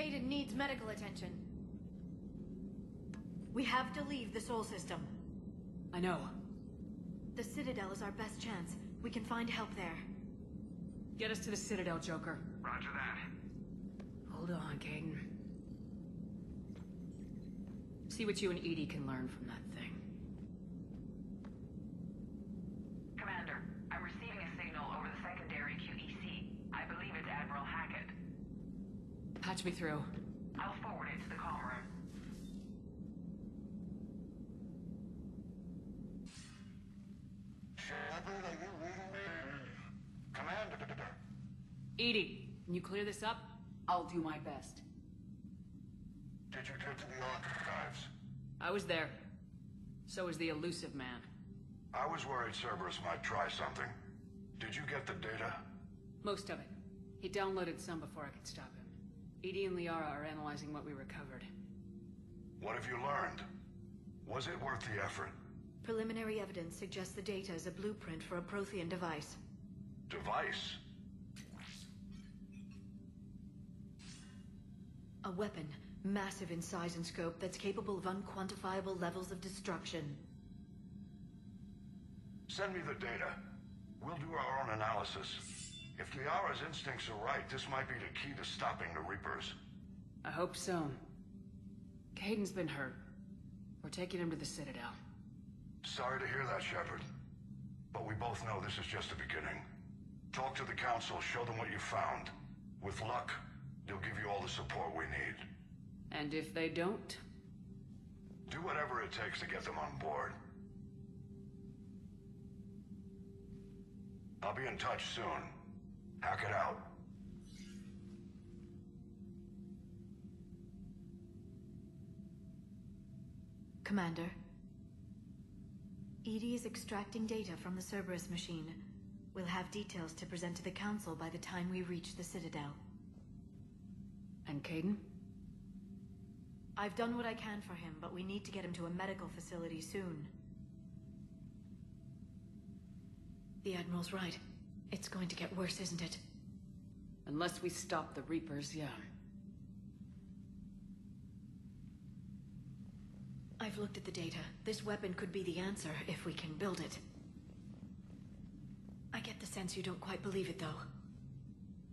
Kaiden needs medical attention. We have to leave the Sol system. I know. The Citadel is our best chance. We can find help there. Get us to the Citadel, Joker. Roger that. Hold on, Kaiden. See what you and EDI can learn from that thing. Commander, I'm receiving a signal over the secondary QEC. I believe it's Admiral Hackett. Patch me through. I'll forward it to the comm room. Shepard, are you reading me? Commander. EDI, can you clear this up? I'll do my best. Did you get to the archives? I was there. So was the elusive man. I was worried Cerberus might try something. Did you get the data? Most of it. He downloaded some before I could stop him. EDI and Liara are analyzing what we recovered. What have you learned? Was it worth the effort? Preliminary evidence suggests the data is a blueprint for a Prothean device. Device? A weapon, massive in size and scope, that's capable of unquantifiable levels of destruction. Send me the data. We'll do our own analysis. If Liara's instincts are right, this might be the key to stopping the Reapers. I hope so. Kaiden's been hurt. We're taking him to the Citadel. Sorry to hear that, Shepard. But we both know this is just the beginning. Talk to the Council, show them what you found. With luck, they'll give you all the support we need. And if they don't? Do whatever it takes to get them on board. I'll be in touch soon. Hackett out. Commander. EDI is extracting data from the Cerberus machine. We'll have details to present to the Council by the time we reach the Citadel. And Kaiden? I've done what I can for him, but we need to get him to a medical facility soon. The Admiral's right. It's going to get worse, isn't it? Unless we stop the Reapers, yeah. I've looked at the data. This weapon could be the answer if we can build it. I get the sense you don't quite believe it, though.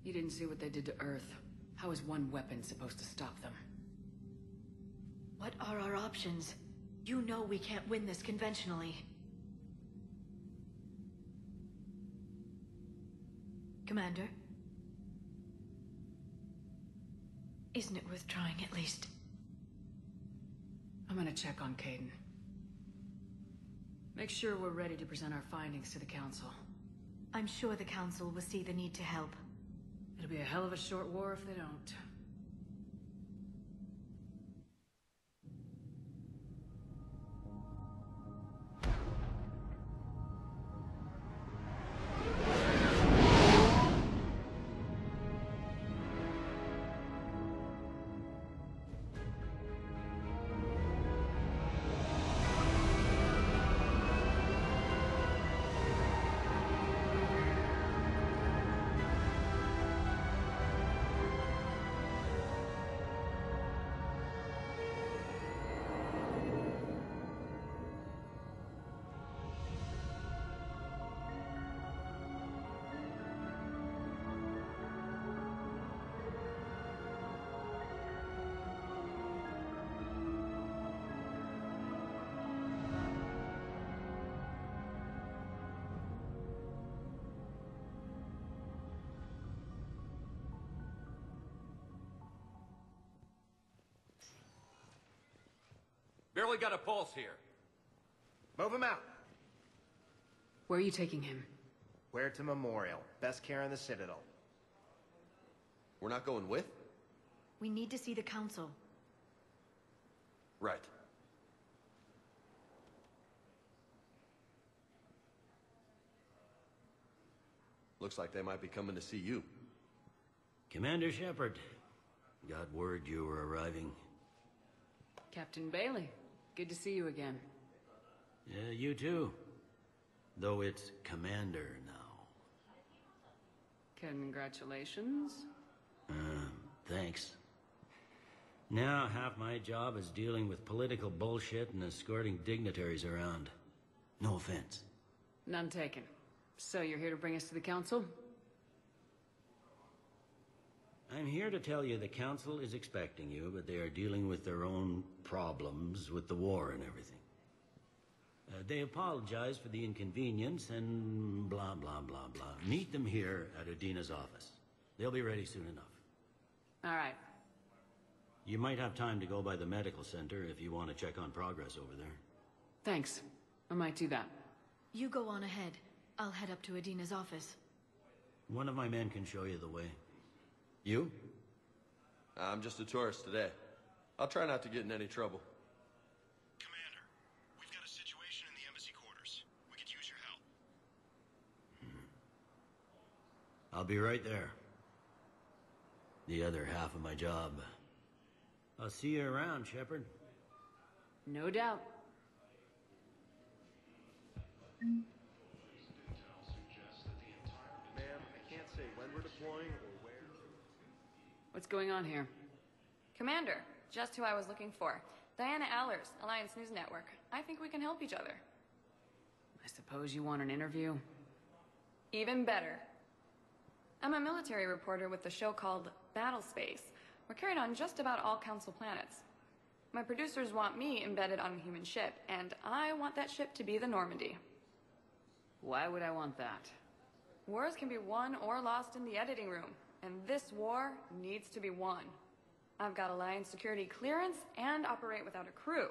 You didn't see what they did to Earth. How is one weapon supposed to stop them? What are our options? You know we can't win this conventionally. Commander? Isn't it worth trying at least? I'm gonna check on Kaiden. Make sure we're ready to present our findings to the Council. I'm sure the Council will see the need to help. It'll be a hell of a short war if they don't. Barely got a pulse here. Move him out. Where are you taking him? Where to Memorial. Best care in the Citadel. We're not going with? We need to see the Council. Right. Looks like they might be coming to see you. Commander Shepard, got word you were arriving. Captain Bailey, good to see you again. Yeah, you too. Though it's Commander now. Congratulations. Thanks. Now half my job is dealing with political bullshit and escorting dignitaries around. No offense. None taken. So you're here to bring us to the council? I'm here to tell you the council is expecting you, but they are dealing with their own problems with the war and everything. They apologize for the inconvenience and blah, blah, blah, blah. Meet them here at Adina's office. They'll be ready soon enough. All right. You might have time to go by the medical center if you want to check on progress over there. Thanks. I might do that. You go on ahead. I'll head up to Adina's office. One of my men can show you the way. You? I'm just a tourist today. I'll try not to get in any trouble. Commander, we've got a situation in the embassy quarters. We could use your help. I'll be right there. The other half of my job. I'll see you around, Shepard. No doubt. Ma'am, I can't say when we're deploying or where. What's going on here? Commander, just who I was looking for. Diana Allers, Alliance News Network. I think we can help each other. I suppose you want an interview? Even better. I'm a military reporter with the show called Battle Space. We're carried on just about all Council planets. My producers want me embedded on a human ship, and I want that ship to be the Normandy. Why would I want that? Wars can be won or lost in the editing room, and this war needs to be won. I've got Alliance security clearance and operate without a crew.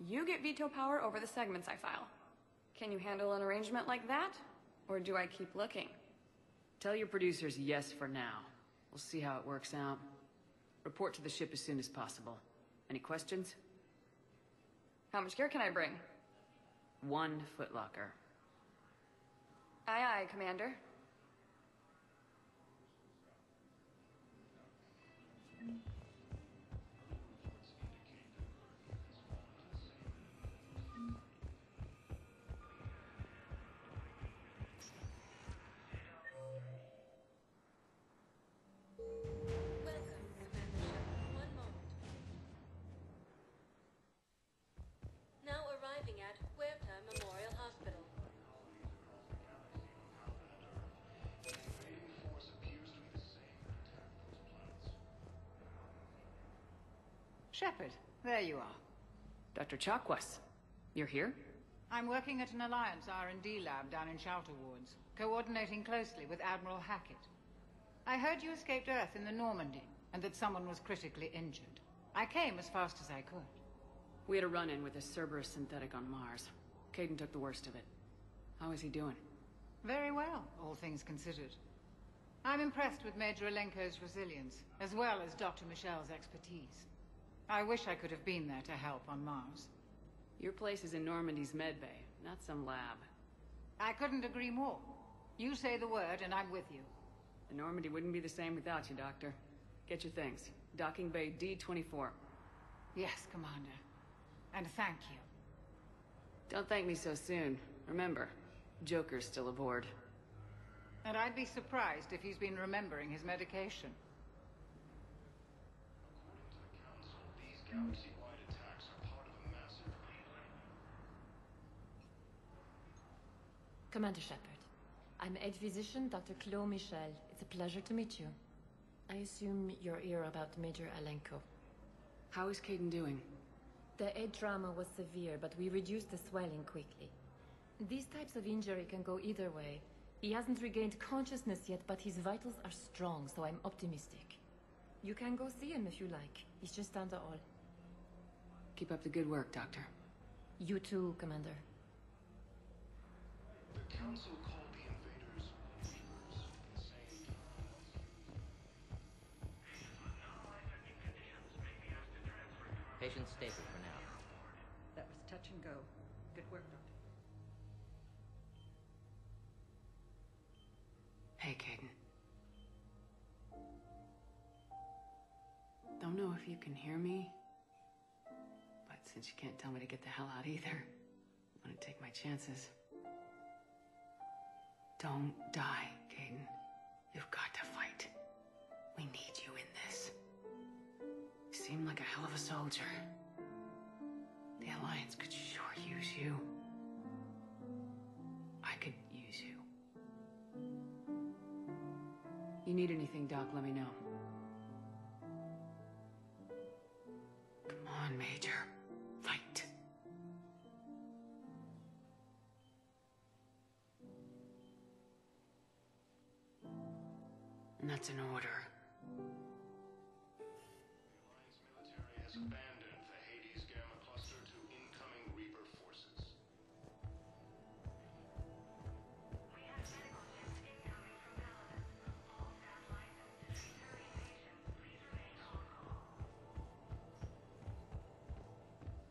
You get veto power over the segments I file. Can you handle an arrangement like that? Or do I keep looking? Tell your producers yes for now. We'll see how it works out. Report to the ship as soon as possible. Any questions? How much gear can I bring? 1 footlocker. Aye, aye, Commander. Shepard, there you are. Dr. Chakwa, you're here? I'm working at an Alliance R&D lab down in Shelter Wards, coordinating closely with Admiral Hackett. I heard you escaped Earth in the Normandy, and that someone was critically injured. I came as fast as I could. We had a run-in with a Cerberus synthetic on Mars. Kaiden took the worst of it. How is he doing? Very well, all things considered. I'm impressed with Major Alenko's resilience, as well as Dr. Michel's expertise. I wish I could have been there to help on Mars. Your place is in Normandy's medbay, not some lab. I couldn't agree more. You say the word and I'm with you. The Normandy wouldn't be the same without you, Doctor. Get your things. Docking Bay D-24. Yes, Commander. And thank you. Don't thank me so soon. Remember, Joker's still aboard. And I'd be surprised if he's been remembering his medication. Galaxy-wide attacks are part of a massive Commander Shepard, I'm Head Physician Dr. Claude Michel. It's a pleasure to meet you. I assume you're here about Major Alenko. How is Kaiden doing? The head trauma was severe, but we reduced the swelling quickly. These types of injury can go either way. He hasn't regained consciousness yet, but his vitals are strong, so I'm optimistic. You can go see him if you like. He's just down the hall. Keep up the good work, Doctor. You too, Commander. The Council called the invaders insane. Patient stable for now. That was touch and go. Good work, Doctor. Hey, Kaiden. Don't know if you can hear me, but since you can't tell me to get the hell out either, I'm gonna take my chances. Don't die, Kaiden. You've got to fight. We need you in this. You seem like a of a soldier. The Alliance could sure use you. I could use you. You need anything, Doc, let me know. Come on, Major. Fight. And that's an order. Abandoned the Hades Gamma Cluster to incoming Reaper forces. We have medical ships incoming from Lola. All staff licensed to be serving patients. Please remain on call.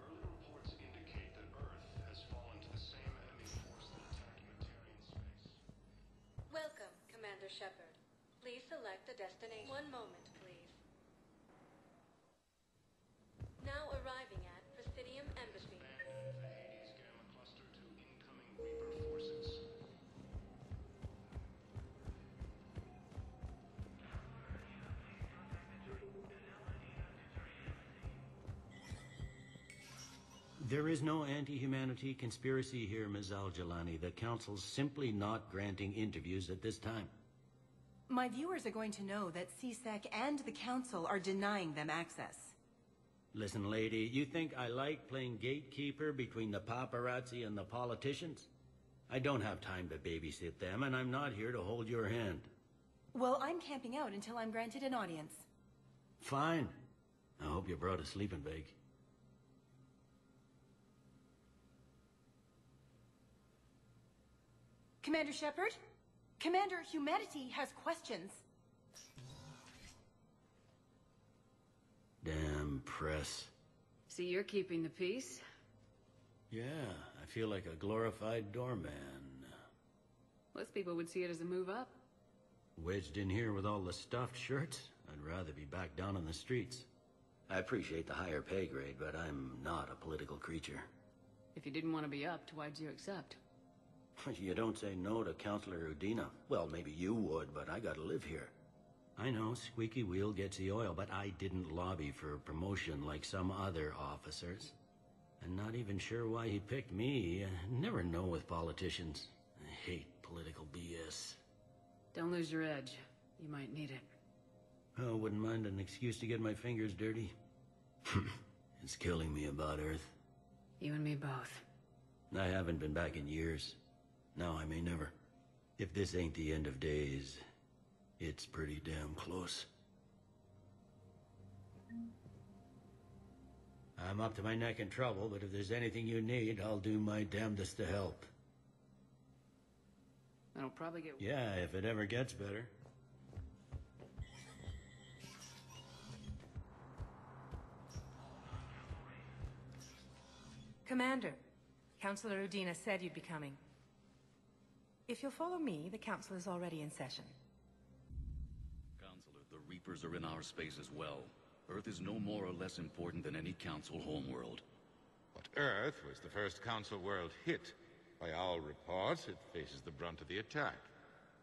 Early reports indicate that Earth has fallen to the same enemy force that attacked Materian space. Welcome, Commander Shepard. Please select a destination. One moment, please. Now arriving at Presidium Embassy. Abandoned the Hades Gamma Cluster to incoming Reaper forces. There is no anti-humanity conspiracy here, Ms. Al-Jalani. The Council's simply not granting interviews at this time. My viewers are going to know that CSEC and the Council are denying them access. Listen, lady, you think I like playing gatekeeper between the paparazzi and the politicians? I don't have time to babysit them, and I'm not here to hold your hand. Well, I'm camping out until I'm granted an audience. Fine. I hope you brought a sleeping bag. Commander Shepard? Commander, humanity has questions. Damn press. See, you're keeping the peace? Yeah, I feel like a glorified doorman. Most people would see it as a move up. Wedged in here with all the stuffed shirts? I'd rather be back down on the streets. I appreciate the higher pay grade, but I'm not a political creature. If you didn't want to be upped, why'd you accept? You don't say no to Counselor Udina. Well, maybe you would, but I gotta live here. I know, squeaky wheel gets the oil, but I didn't lobby for promotion like some other officers. I'm not even sure why he picked me. I never know with politicians. I hate political BS. Don't lose your edge. You might need it. Oh, wouldn't mind an excuse to get my fingers dirty. It's killing me about Earth. You and me both. I haven't been back in years. Now I may never. If this ain't the end of days, it's pretty damn close. I'm up to my neck in trouble, but if there's anything you need, I'll do my damnedest to help. That'll probably get... Yeah, if it ever gets better. Commander, Counselor Udina said you'd be coming. If you'll follow me, the Council is already in session. Counselor, the Reapers are in our space as well. Earth is no more or less important than any Council homeworld. But Earth was the first Council world hit. By all reports, it faces the brunt of the attack.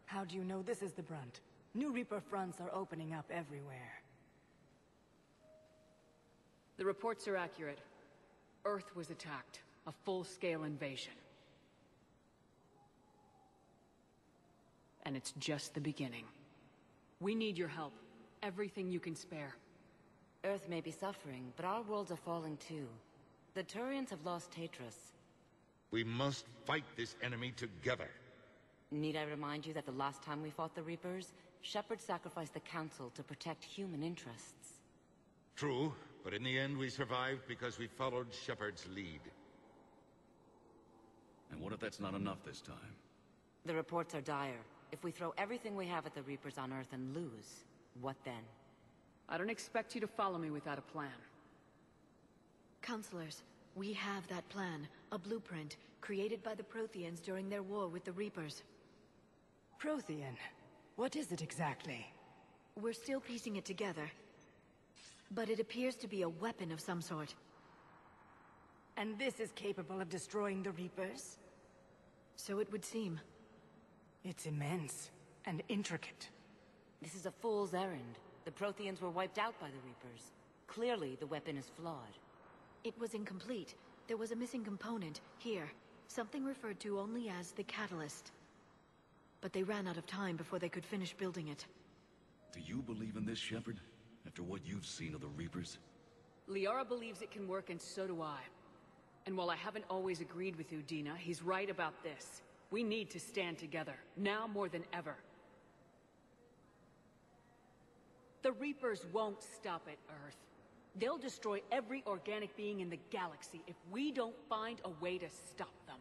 How do you know this is the brunt? New Reaper fronts are opening up everywhere. The reports are accurate. Earth was attacked. A full-scale invasion. And it's just the beginning. We need your help. Everything you can spare. Earth may be suffering, but our worlds are falling too. The Turians have lost Tatris. We must fight this enemy together. Need I remind you that the last time we fought the Reapers, Shepard sacrificed the Council to protect human interests? True, but in the end we survived because we followed Shepard's lead. And what if that's not enough this time? The reports are dire. If we throw everything we have at the Reapers on Earth and lose, what then? I don't expect you to follow me without a plan. Counselors, we have that plan. A blueprint, created by the Protheans during their war with the Reapers. Prothean? What is it exactly? We're still piecing it together. But it appears to be a weapon of some sort. And this is capable of destroying the Reapers? So it would seem. It's immense and intricate. This is a fool's errand. The Protheans were wiped out by the Reapers. Clearly, the weapon is flawed. It was incomplete. There was a missing component, here. Something referred to only as the catalyst. But they ran out of time before they could finish building it. Do you believe in this, Shepard? After what you've seen of the Reapers? Liara believes it can work, and so do I. And while I haven't always agreed with Udina, he's right about this. We need to stand together, now more than ever. The Reapers won't stop at Earth. They'll destroy every organic being in the galaxy if we don't find a way to stop them.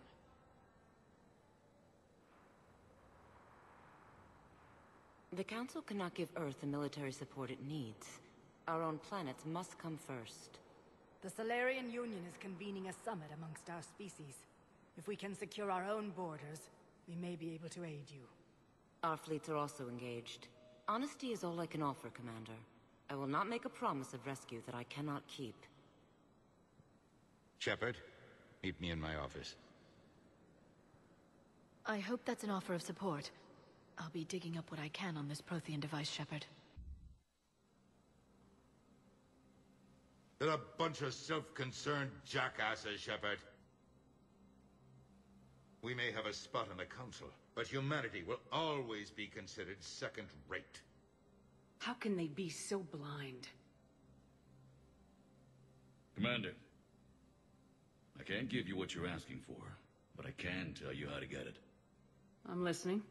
The Council cannot give Earth the military support it needs. Our own planets must come first. The Solarian Union is convening a summit amongst our species. If we can secure our own borders, we may be able to aid you. Our fleets are also engaged. Honesty is all I can offer, Commander. I will not make a promise of rescue that I cannot keep. Shepard, meet me in my office. I hope that's an offer of support. I'll be digging up what I can on this Prothean device, Shepard. They're a bunch of self-concerned jackasses, Shepard. We may have a spot in the Council, but humanity will always be considered second-rate. How can they be so blind? Commander, I can't give you what you're asking for, but I can tell you how to get it. I'm listening.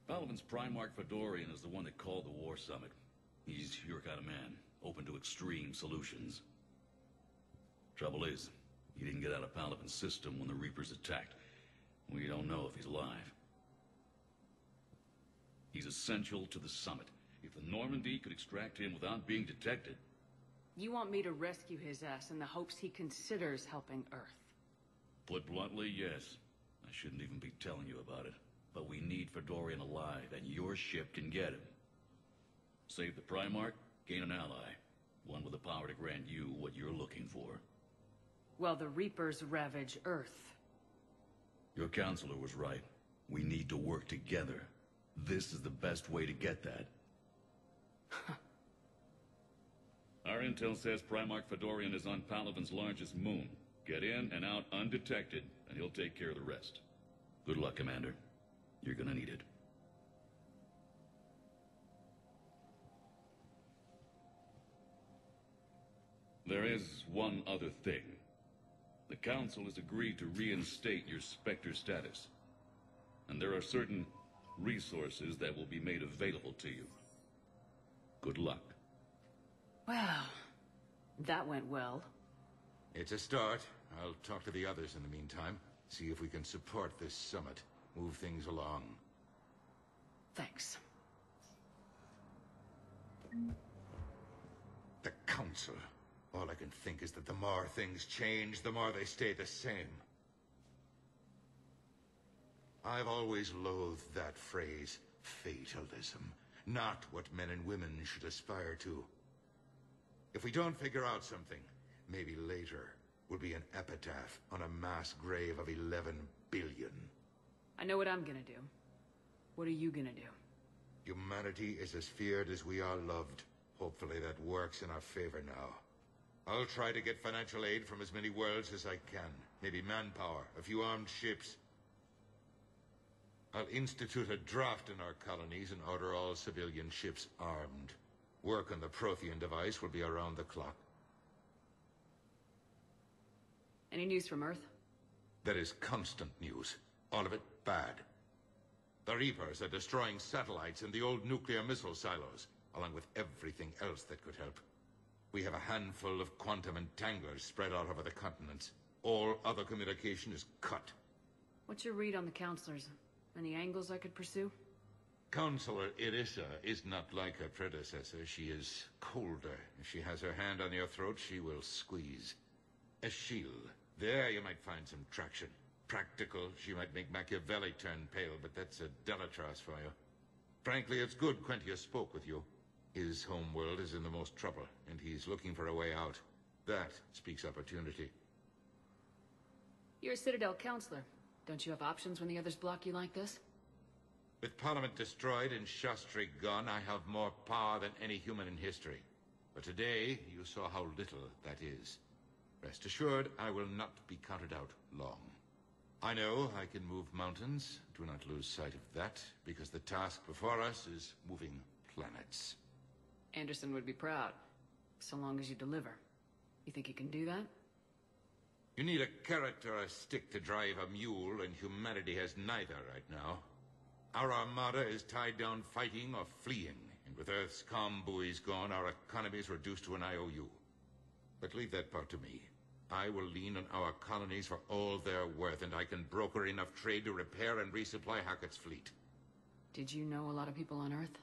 Palovan's Primarch Fedorian is the one that called the War Summit. He's your kind of man, open to extreme solutions. Trouble is, he didn't get out of Palovan's system when the Reapers attacked. We don't know if he's alive. He's essential to the summit. If the Normandy could extract him without being detected... You want me to rescue his ass in the hopes he considers helping Earth? Put bluntly, yes. I shouldn't even be telling you about it. But we need Fedorian alive, and your ship can get him. Save the Primarch, gain an ally. One with the power to grant you what you're looking for. Well, the Reapers ravage Earth. Your counselor was right. We need to work together. This is the best way to get that. Our intel says Primarch Fedorian is on Palovan's largest moon. Get in and out undetected, and he'll take care of the rest. Good luck, Commander. You're gonna need it. There is one other thing. The Council has agreed to reinstate your Spectre status. And there are certain resources that will be made available to you. Good luck. Well, that went well. It's a start. I'll talk to the others in the meantime. See if we can support this summit. Move things along. Thanks. The Council. All I can think is that the more things change, the more they stay the same. I've always loathed that phrase, fatalism. Not what men and women should aspire to. If we don't figure out something, maybe later will be an epitaph on a mass grave of 11 billion. I know what I'm gonna do. What are you gonna do? Humanity is as feared as we are loved. Hopefully that works in our favor now. I'll try to get financial aid from as many worlds as I can. Maybe manpower, a few armed ships. I'll institute a draft in our colonies and order all civilian ships armed. Work on the Prothean device will be around the clock. Any news from Earth? There is constant news. All of it bad. The Reapers are destroying satellites and the old nuclear missile silos, along with everything else that could help. We have a handful of quantum entanglers spread out over the continents. All other communication is cut. What's your read on the counselors? Any angles I could pursue? Counselor Irissa is not like her predecessor. She is colder. If she has her hand on your throat, she will squeeze. Eschil. There you might find some traction. Practical, she might make Machiavelli turn pale, but that's a Delatras for you. Frankly, it's good Quentius spoke with you. His home world is in the most trouble, and he's looking for a way out. That speaks opportunity. You're a Citadel counselor. Don't you have options when the others block you like this? With Parliament destroyed and Shastri gone, I have more power than any human in history. But today, you saw how little that is. Rest assured, I will not be counted out long. I know I can move mountains. Do not lose sight of that, because the task before us is moving planets. Anderson would be proud, so long as you deliver. You think you can do that? You need a carrot or a stick to drive a mule, and humanity has neither right now. Our armada is tied down fighting or fleeing, and with Earth's comm buoys gone, our economy is reduced to an IOU. But leave that part to me. I will lean on our colonies for all they're worth, and I can broker enough trade to repair and resupply Hackett's fleet. Did you know a lot of people on Earth?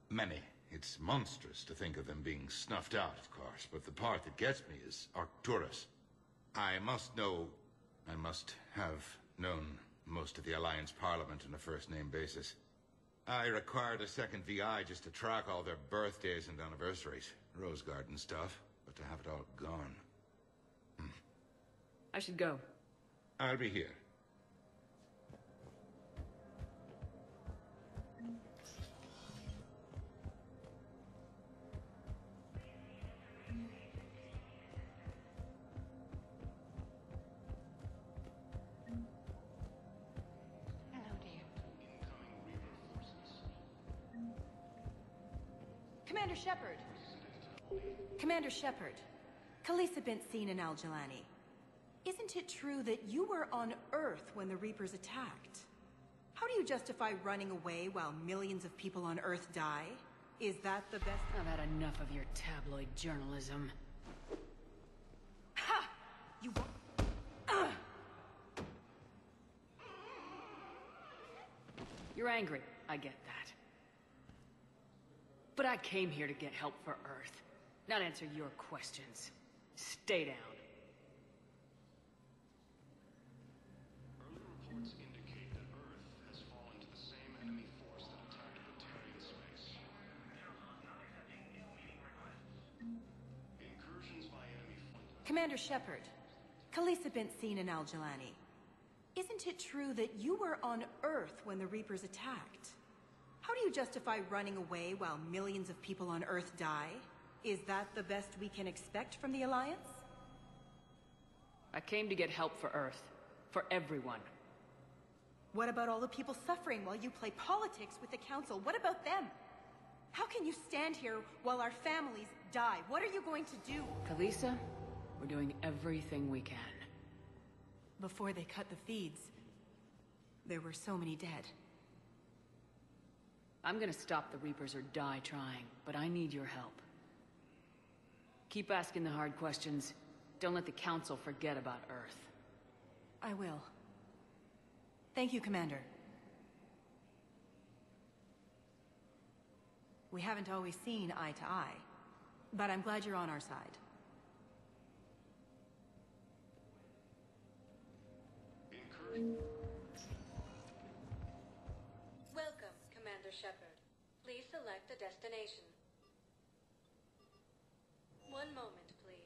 Many. It's monstrous to think of them being snuffed out, of course, but the part that gets me is Arcturus. I must have known most of the Alliance Parliament on a first-name basis. I required a second VI just to track all their birthdays and anniversaries, Rose Garden stuff, but to have it all gone. I should go. I'll be here. Commander Shepard. Commander Shepard. Khaleesa bint seen in Al-Jalani. Isn't it true that you were on Earth when the Reapers attacked? How do you justify running away while millions of people on Earth die? Is that the best— I've had enough of your tabloid journalism. Ha! You won't— You're angry, I get that. But I came here to get help for Earth, not answer your questions. Stay down. Early reports indicate that Earth has fallen to the same enemy force that attacked the Terran space. Incursions by enemy fleet. Commander Shepard. Khaleesa bint seen in Al-Jalani. Isn't it true that you were on Earth when the Reapers attacked? How do you justify running away while millions of people on Earth die? Is that the best we can expect from the Alliance? I came to get help for Earth. For everyone. What about all the people suffering while you play politics with the Council? What about them? How can you stand here while our families die? What are you going to do? Khaleesa, we're doing everything we can. Before they cut the feeds, there were so many dead. I'm gonna stop the Reapers or die trying, but I need your help. Keep asking the hard questions. Don't let the Council forget about Earth. I will. Thank you, Commander. We haven't always seen eye to eye, but I'm glad you're on our side. Welcome, Commander Shepard. Please select a destination. One moment, please.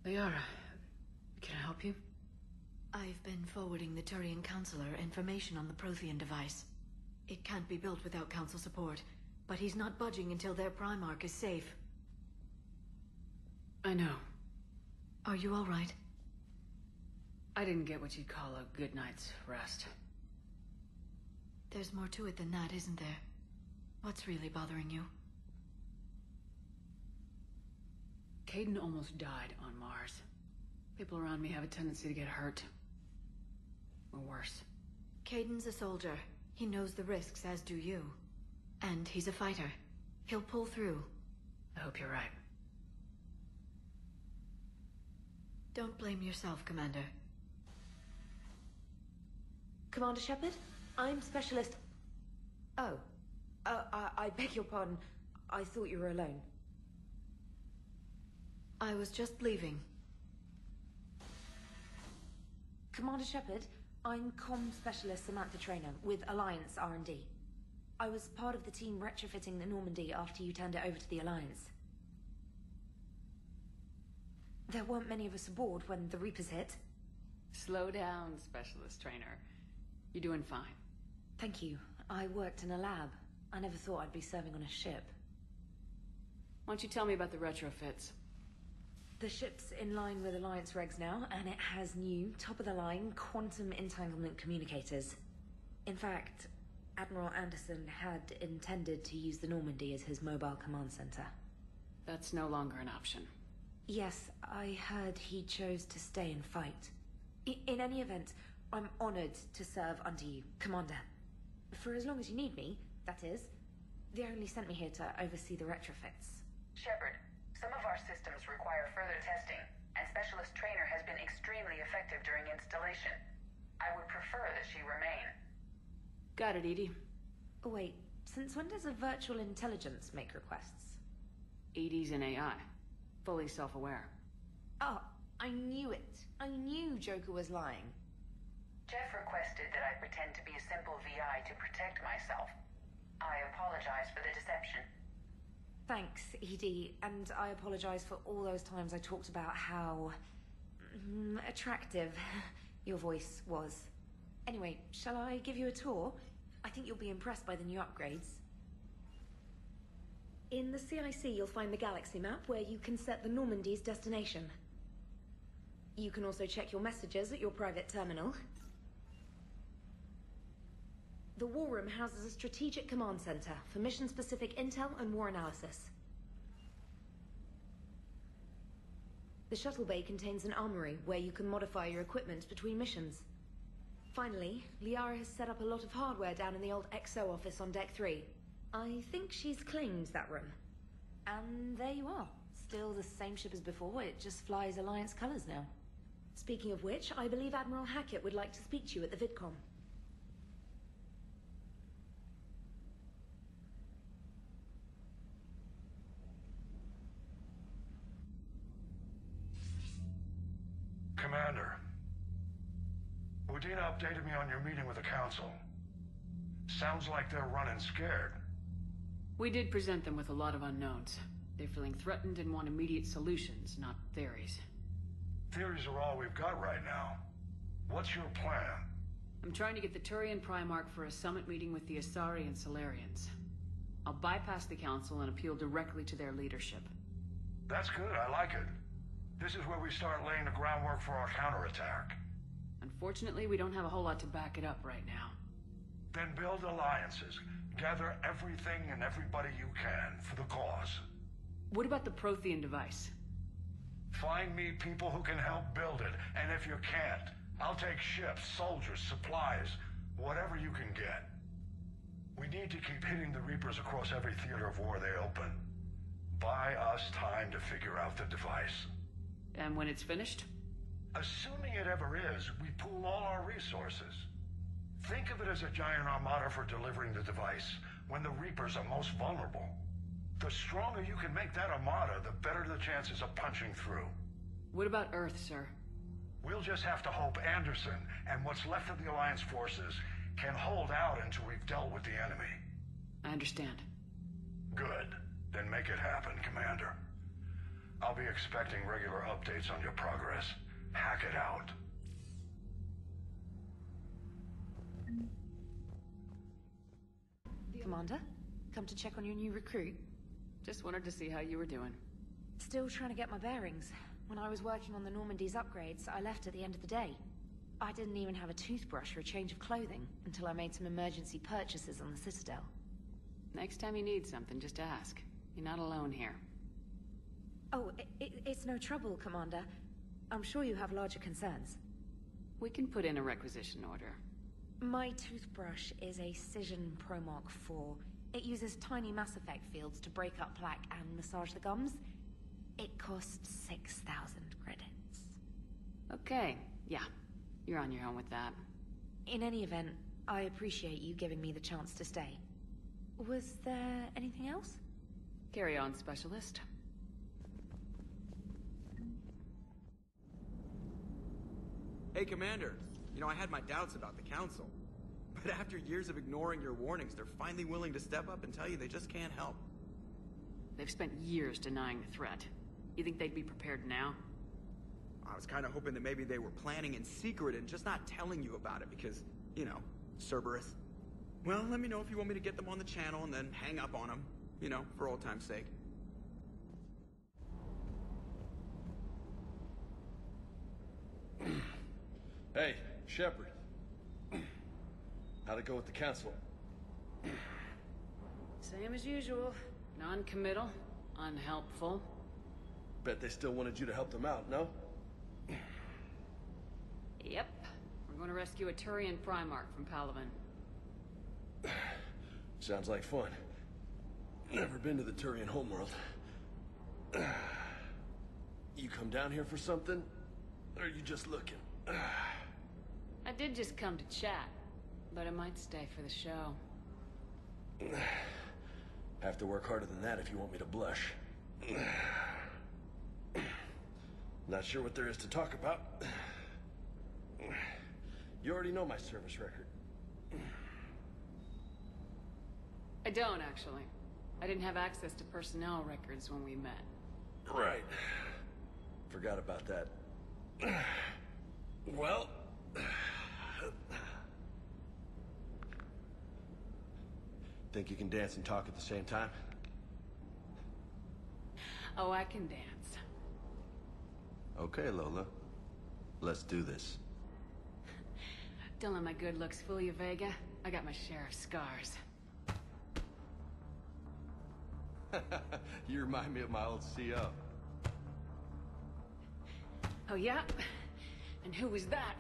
Liara, can I help you? I've been forwarding the Turian Counselor information on the Prothean device. It can't be built without Council support, but he's not budging until their Primarch is safe. I know. Are you all right? I didn't get what you'd call a good night's rest. There's more to it than that, isn't there? What's really bothering you? Kaiden almost died on Mars. People around me have a tendency to get hurt. Or worse. Kaiden's a soldier. He knows the risks, as do you. And he's a fighter. He'll pull through. I hope you're right. Don't blame yourself, Commander. Commander Shepard? I'm Specialist... Oh. I beg your pardon. I thought you were alone. I was just leaving. Commander Shepard, I'm Comm Specialist Samantha Thraynor with Alliance R&D. I was part of the team retrofitting the Normandy after you turned it over to the Alliance. There weren't many of us aboard when the Reapers hit. Slow down, Specialist Thraynor. You're doing fine. Thank you. I worked in a lab. I never thought I'd be serving on a ship. Why don't you tell me about the retrofits? The ship's in line with Alliance regs now, and it has new, top-of-the-line, quantum entanglement communicators. In fact, Admiral Anderson had intended to use the Normandy as his mobile command center. That's no longer an option. Yes, I heard he chose to stay and fight. In any event, I'm honored to serve under you, Commander. For as long as you need me, that is. They only sent me here to oversee the retrofits. Shepard, some of our systems require further testing, and Specialist Thraynor has been extremely effective during installation. I would prefer that she remain. Got it, Edie. Wait, since when does a virtual intelligence make requests? Edie's an AI. Fully self-aware. Oh, I knew it. I knew Joker was lying. Jeff requested that I pretend to be a simple VI to protect myself. I apologize for the deception. Thanks, Edie, and I apologize for all those times I talked about how... attractive your voice was. Anyway, shall I give you a tour? I think you'll be impressed by the new upgrades. In the CIC, you'll find the galaxy map where you can set the Normandy's destination. You can also check your messages at your private terminal. The War Room houses a strategic command center for mission-specific intel and war analysis. The shuttle bay contains an armory where you can modify your equipment between missions. Finally, Liara has set up a lot of hardware down in the old XO office on Deck 3. I think she's claimed that room. And there you are. Still the same ship as before, it just flies Alliance colors now. Speaking of which, I believe Admiral Hackett would like to speak to you at the Vid-Com. Commander, Udina updated me on your meeting with the Council. Sounds like they're running scared. We did present them with a lot of unknowns. They're feeling threatened and want immediate solutions, not theories. Theories are all we've got right now. What's your plan? I'm trying to get the Turian Primarch for a summit meeting with the Asari and Solarians. I'll bypass the Council and appeal directly to their leadership. That's good, I like it. This is where we start laying the groundwork for our counterattack. Unfortunately, we don't have a whole lot to back it up right now. Then build alliances. Gather everything and everybody you can for the cause. What about the Prothean device? Find me people who can help build it, and if you can't, I'll take ships, soldiers, supplies, whatever you can get. We need to keep hitting the Reapers across every theater of war they open. Buy us time to figure out the device. And when it's finished? Assuming it ever is, we pool all our resources. Think of it as a giant armada for delivering the device, when the Reapers are most vulnerable. The stronger you can make that armada, the better the chances of punching through. What about Earth, sir? We'll just have to hope Anderson and what's left of the Alliance forces can hold out until we've dealt with the enemy. I understand. Good. Then make it happen, Commander. I'll I'll be expecting regular updates on your progress. Hackett out. Commander, come to check on your new recruit. Just wanted to see how you were doing. Still trying to get my bearings. When I was working on the Normandy's upgrades, I left at the end of the day. I didn't even have a toothbrush or a change of clothing until I made some emergency purchases on the Citadel. Next time you need something, just ask. You're not alone here. Oh, it's no trouble, Commander. I'm sure you have larger concerns. We can put in a requisition order. My toothbrush is a Cision Pro Mark IV. It uses tiny Mass Effect fields to break up plaque and massage the gums. It costs 6,000 credits. Okay, yeah. You're on your own with that. In any event, I appreciate you giving me the chance to stay. Was there anything else? Carry on, Specialist. Hey, Commander. You know, I had my doubts about the Council. But after years of ignoring your warnings, they're finally willing to step up and tell you they just can't help. They've spent years denying the threat. You think they'd be prepared now? I was kind of hoping that maybe they were planning in secret and just not telling you about it because, you know, Cerberus. Well, let me know if you want me to get them on the channel and then hang up on them, you know, for old time's sake. Hey, Shepard. How'd it go with the Council? Same as usual. Non-committal, unhelpful. Bet they still wanted you to help them out, no? Yep. We're going to rescue a Turian Primarch from Palaven. Sounds like fun. Never been to the Turian homeworld. You come down here for something? Or are you just looking? I did just come to chat, but I might stay for the show. Have to work harder than that if you want me to blush. Not sure what there is to talk about. You already know my service record. I don't, actually. I didn't have access to personnel records when we met. Right. Forgot about that. Well... Think you can dance and talk at the same time? Oh, I can dance. Okay, Lola. Let's do this. Don't let my good looks fool you, Vega. I got my share of scars. You remind me of my old CO. Oh, yeah? And who was that?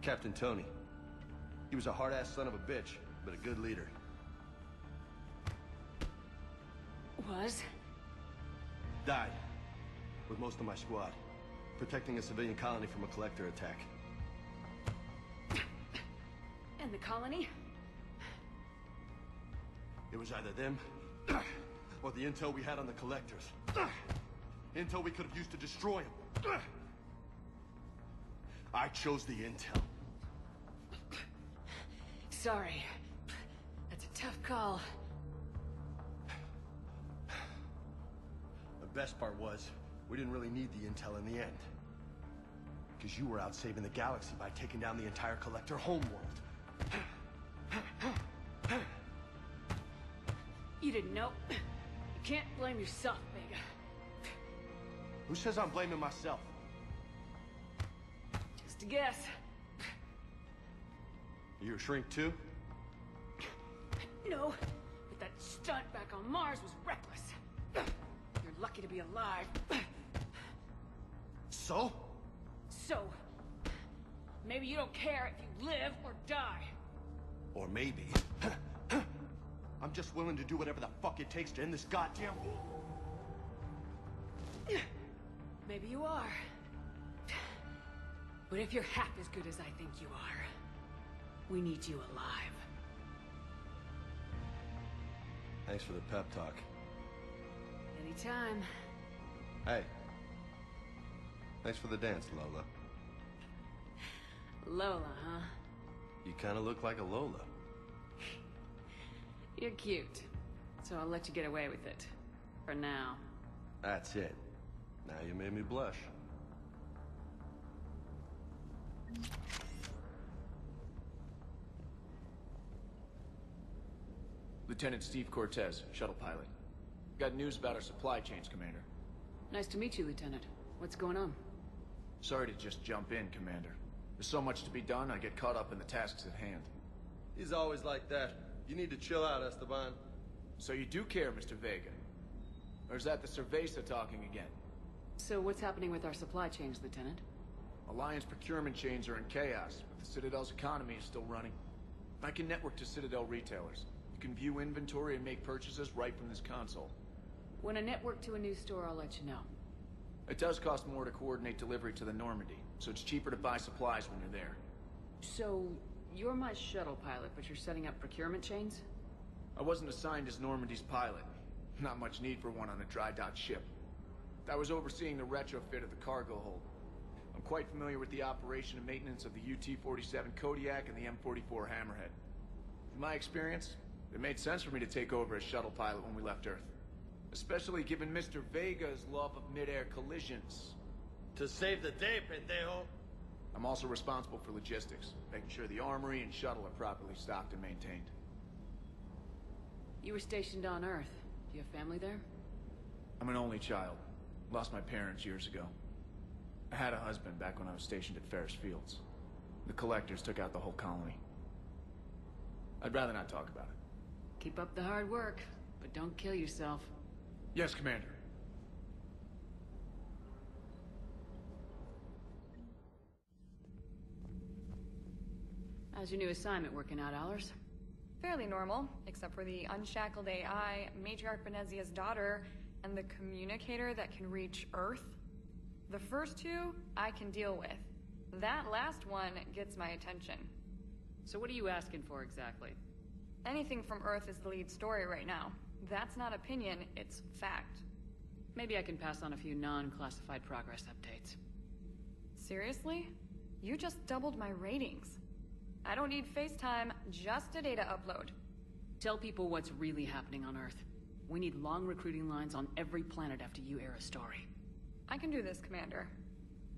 Captain Tony. He was a hard-ass son of a bitch, but a good leader. Was? Died. With most of my squad. Protecting a civilian colony from a collector attack. And the colony? It was either them, or the intel we had on the collectors. Intel we could have used to destroy them. I chose the intel. Sorry. That's a tough call. The best part was, we didn't really need the intel in the end. Because you were out saving the galaxy by taking down the entire collector homeworld. You didn't know. You can't blame yourself, Vega. Who says I'm blaming myself? Just a guess. You a shrink too? No, but that stunt back on Mars was reckless. You're lucky to be alive. So? So, maybe you don't care if you live or die. Or maybe... I'm just willing to do whatever the fuck it takes to end this goddamn war. Maybe you are. But if you're half as good as I think you are, we need you alive. Thanks for the pep talk. Anytime. Hey. Thanks for the dance, Lola. Lola, huh? You kind of look like a Lola. You're cute. So I'll let you get away with it. For now. That's it. Now you made me blush. Lieutenant Steve Cortez, shuttle pilot. Got news about our supply chains, Commander. Nice to meet you, Lieutenant. What's going on? Sorry to just jump in, Commander. There's so much to be done, I get caught up in the tasks at hand. He's always like that. You need to chill out, Esteban. So you do care, Mr. Vega? Or is that the Cerveza talking again? So what's happening with our supply chains, Lieutenant? Alliance procurement chains are in chaos, but the Citadel's economy is still running. I can network to Citadel retailers. You can view inventory and make purchases right from this console. When I network to a new store, I'll let you know. It does cost more to coordinate delivery to the Normandy, so it's cheaper to buy supplies when you're there. So, you're my shuttle pilot, but you're setting up procurement chains? I wasn't assigned as Normandy's pilot. Not much need for one on a dry dock ship. I was overseeing the retrofit of the cargo hold. I'm quite familiar with the operation and maintenance of the UT-47 Kodiak and the M44 Hammerhead. In my experience, it made sense for me to take over as shuttle pilot when we left Earth. Especially given Mr. Vega's love of mid-air collisions. To save the day, pendejo. I'm also responsible for logistics, making sure the armory and shuttle are properly stocked and maintained. You were stationed on Earth. Do you have family there? I'm an only child. Lost my parents years ago. I had a husband back when I was stationed at Ferris Fields. The collectors took out the whole colony. I'd rather not talk about it. Keep up the hard work, but don't kill yourself. Yes, Commander. How's your new assignment working out, Allers? Fairly normal, except for the unshackled AI, Matriarch Benezia's daughter, and the communicator that can reach Earth. The first two, I can deal with. That last one gets my attention. So what are you asking for exactly? Anything from Earth is the lead story right now. That's not opinion, it's fact. Maybe I can pass on a few non-classified progress updates. Seriously? You just doubled my ratings. I don't need FaceTime, just a data upload. Tell people what's really happening on Earth. We need long recruiting lines on every planet after you air a story. I can do this, Commander.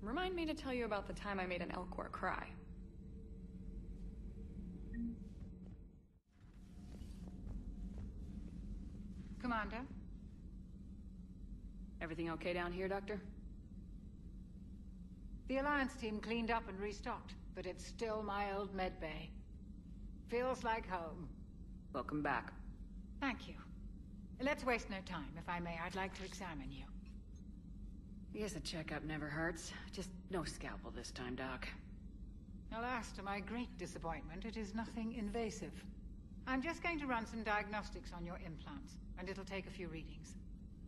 Remind me to tell you about the time I made an Elcor cry. Commander? Everything okay down here, Doctor? The Alliance team cleaned up and restocked, but it's still my old medbay. Feels like home. Welcome back. Thank you. Let's waste no time. If I may, I'd like to examine you. I guess a checkup never hurts. Just no scalpel this time, Doc. Alas, to my great disappointment, it is nothing invasive. I'm just going to run some diagnostics on your implants, and it'll take a few readings.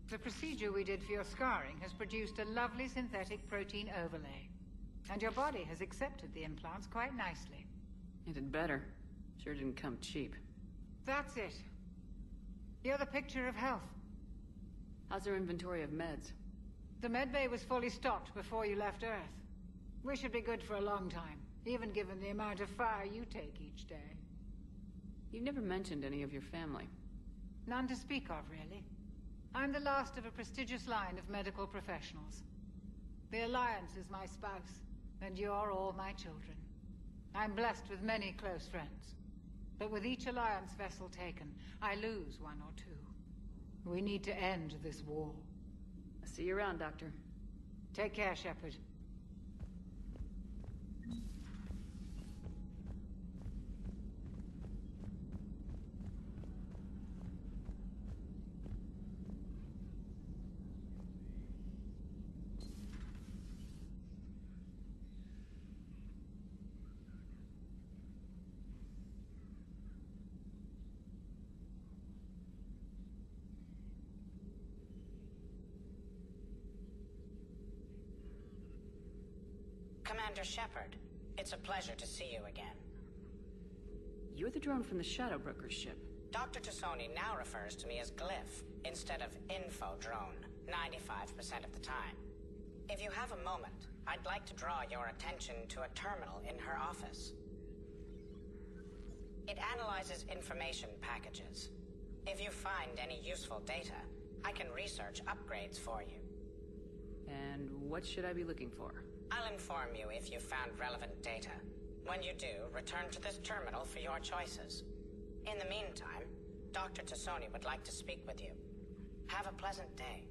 The procedure we did for your scarring has produced a lovely synthetic protein overlay. And your body has accepted the implants quite nicely. It did better. Sure didn't come cheap. That's it. You're the picture of health. How's our inventory of meds? The medbay was fully stocked before you left Earth. We should be good for a long time, even given the amount of fire you take each day. You never mentioned any of your family. None to speak of, really. I'm the last of a prestigious line of medical professionals. The Alliance is my spouse, and you're all my children. I'm blessed with many close friends. But with each Alliance vessel taken, I lose one or two. We need to end this war. I'll see you around, Doctor. Take care, Shepard. Commander Shepard, it's a pleasure to see you again. You're the drone from the Shadow Broker's ship. Dr. Tassoni now refers to me as Glyph instead of Info Drone, 95% of the time. If you have a moment, I'd like to draw your attention to a terminal in her office. It analyzes information packages. If you find any useful data, I can research upgrades for you. And what should I be looking for? I'll inform you if you've found relevant data. When you do, return to this terminal for your choices. In the meantime, Dr. Tassoni would like to speak with you. Have a pleasant day.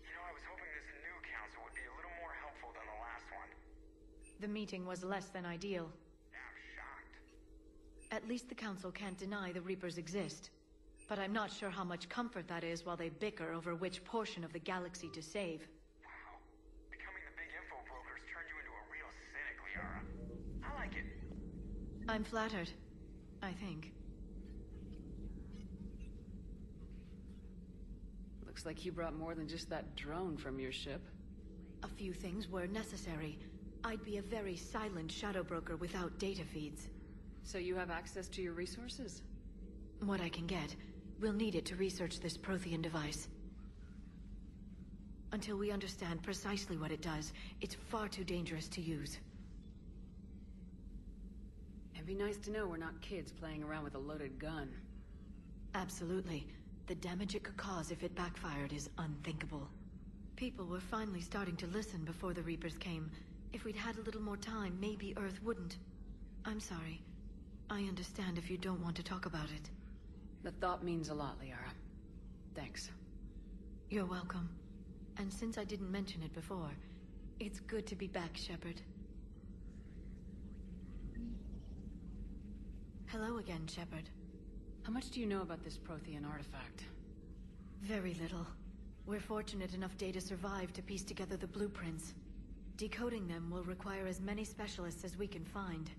You know, I was hoping this new council would be a little more helpful than the last one. The meeting was less than ideal. I'm shocked. At least the Council can't deny the Reapers exist. But I'm not sure how much comfort that is while they bicker over which portion of the galaxy to save. Wow. Becoming the big info brokers turned you into a real cynic, Liara. I like it. I'm flattered. I think. Looks like you brought more than just that drone from your ship. A few things were necessary. I'd be a very silent shadow broker without data feeds. So you have access to your resources? What I can get. We'll need it to research this Prothean device. Until we understand precisely what it does, it's far too dangerous to use. It'd be nice to know we're not kids playing around with a loaded gun. Absolutely. The damage it could cause if it backfired is unthinkable. People were finally starting to listen before the Reapers came. If we'd had a little more time, maybe Earth wouldn't. I'm sorry. I understand if you don't want to talk about it. The thought means a lot, Liara. Thanks. You're welcome. And since I didn't mention it before, it's good to be back, Shepard. Hello again, Shepard. How much do you know about this Prothean artifact? Very little. We're fortunate enough Data survived to piece together the blueprints. Decoding them will require as many specialists as we can find.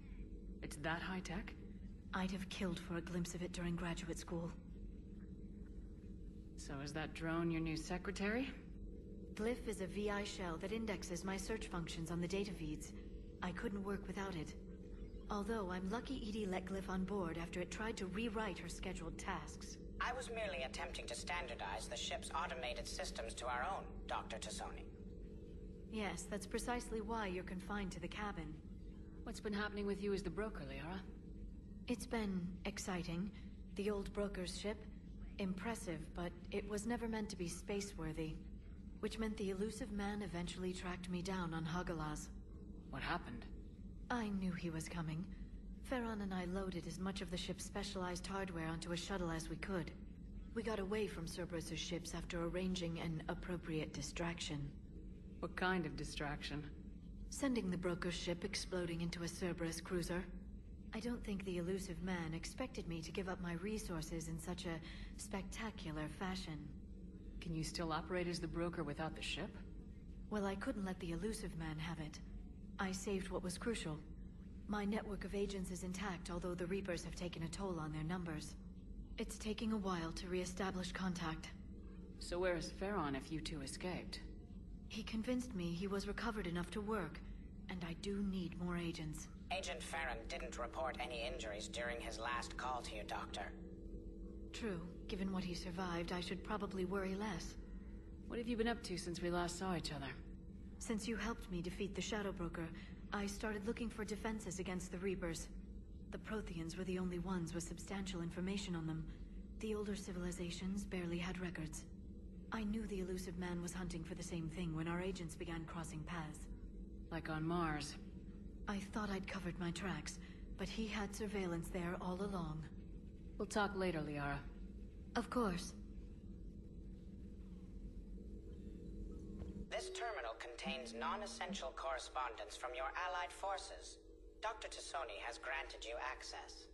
It's that high-tech? I'd have killed for a glimpse of it during graduate school. So is that drone your new secretary? Glyph is a VI shell that indexes my search functions on the data feeds. I couldn't work without it. Although I'm lucky EDI let Glyph on board after it tried to rewrite her scheduled tasks. I was merely attempting to standardize the ship's automated systems to our own, Dr. Tassoni. Yes, that's precisely why you're confined to the cabin. What's been happening with you as the broker, Liara? It's been exciting. The old broker's ship? Impressive, but it was never meant to be space-worthy. Which meant the elusive man eventually tracked me down on Hagalaz. What happened? I knew he was coming. Farron and I loaded as much of the ship's specialized hardware onto a shuttle as we could. We got away from Cerberus's ships after arranging an appropriate distraction. What kind of distraction? Sending the broker's ship exploding into a Cerberus cruiser. I don't think the elusive man expected me to give up my resources in such a spectacular fashion. Can you still operate as the broker without the ship? Well, I couldn't let the elusive man have it. I saved what was crucial. My network of agents is intact, although the Reapers have taken a toll on their numbers. It's taking a while to re-establish contact. So where is Farron if you two escaped? He convinced me he was recovered enough to work, and I do need more agents. Agent Farron didn't report any injuries during his last call to you, Doctor. True. Given what he survived, I should probably worry less. What have you been up to since we last saw each other? Since you helped me defeat the Shadow Broker, I started looking for defenses against the Reapers. The Protheans were the only ones with substantial information on them. The older civilizations barely had records. I knew the elusive man was hunting for the same thing when our agents began crossing paths. Like on Mars. I thought I'd covered my tracks, but he had surveillance there all along. We'll talk later, Liara. Of course. This terminal contains non-essential correspondence from your allied forces. Dr. Tassoni has granted you access.